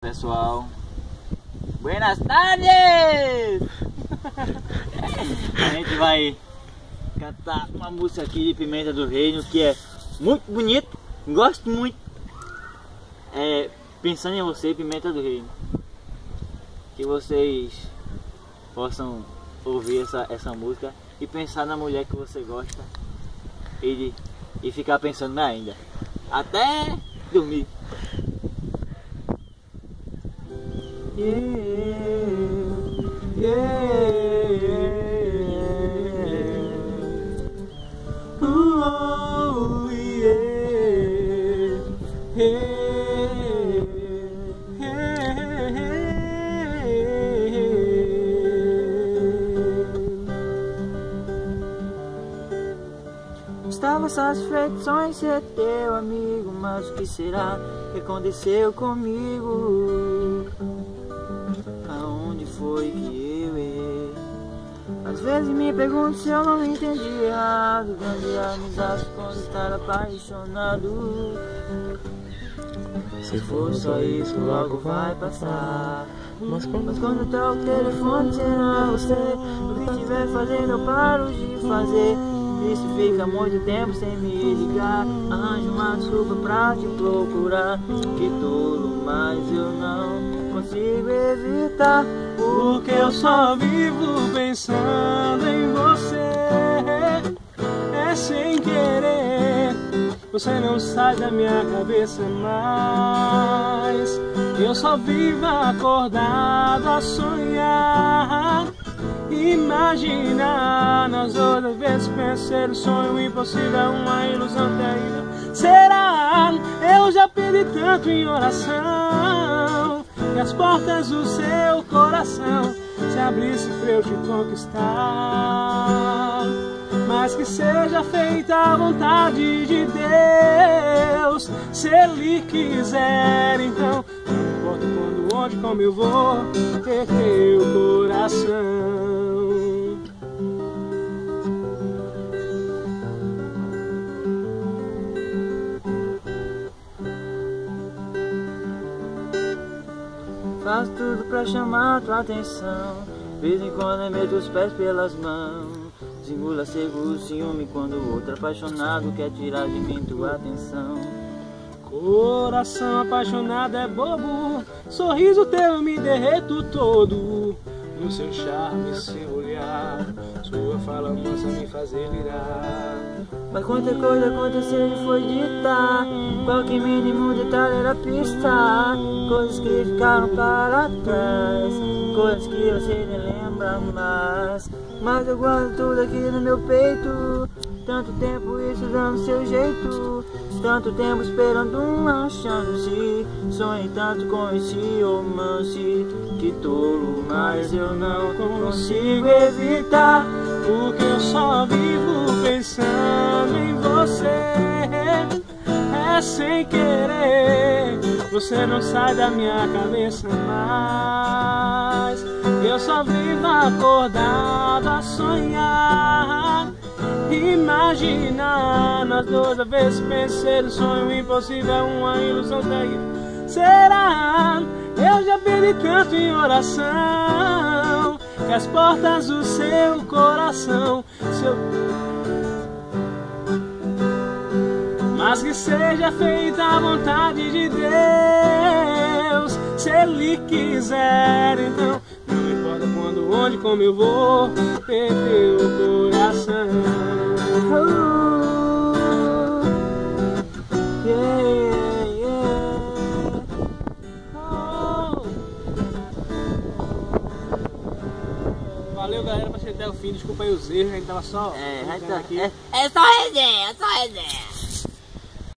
Pessoal, buenas tardes! A gente vai cantar uma música aqui de Pimenta do Reino que é muito bonito, gosto muito. É Pensando em Você, Pimenta do Reino. Que vocês possam ouvir essa música e pensar na mulher que você gosta e ficar pensando ainda até dormir. Yeah, yeah, yeah. Oh, yeah, yeah, Estava satisfeito só em ser teu amigo, mas o que será que aconteceu comigo? Aonde foi que eu errei? Às vezes me pergunto se eu não entendi errado. Grande amizade quando estar apaixonado. Se for só isso, logo vai passar. Mas quando tá o telefone, será você? O que estiver fazendo eu paro de fazer. E se fica muito tempo sem me ligar, arranjo uma desculpa pra te procurar. Que tolo, mas eu não consigo evitar, porque eu só vivo pensando em você. É sem querer, você não sai da minha cabeça mais. Eu só vivo acordado a sonhar, imaginar. Nas outras vezes pensei no sonho impossível, uma ilusão terrível. Será? Eu já pedi tanto em oração que as portas do seu coração se abrisse pra eu te conquistar. Mas que seja feita a vontade de Deus, se Ele quiser, então não importa quando, onde, como eu vou ter teu coração. Faço tudo pra chamar tua atenção, de vez em quando eu meto os pés pelas mãos. Simula seguro ciúme quando o outro apaixonado quer tirar de mim tua atenção. Coração apaixonado é bobo, sorriso teu me derreto todo. No seu charme, seu olhar, sua fala mansa me faz delirar. Mas quanta coisa aconteceu e foi dita, qualquer mínimo detalhe era pista. Coisas que ficaram para trás, coisas que você nem lembra mais. Mas eu guardo tudo aqui no meu peito, tanto tempo isso dando seu jeito, tanto tempo esperando uma chance. Sonhei tanto com esse romance, que tolo, mas eu não consigo evitar, porque eu só vivo pensando em você. É sem querer, você não sai da minha cabeça mais. Eu só vivo acordado a sonhar, imaginar. Nas duas vezes pensei no sonho impossível, uma ilusão terrível. Será? Eu já pedi tanto em oração que as portas do seu coração mas que seja feita a vontade de Deus, se Ele quiser, então não importa quando, onde, como eu vou ter teu coração. Yeah, yeah. Oh. Valeu, galera, pra chegar até o fim. Desculpa aí os erros, a gente tava só Aqui. É só resenha, é só resenha.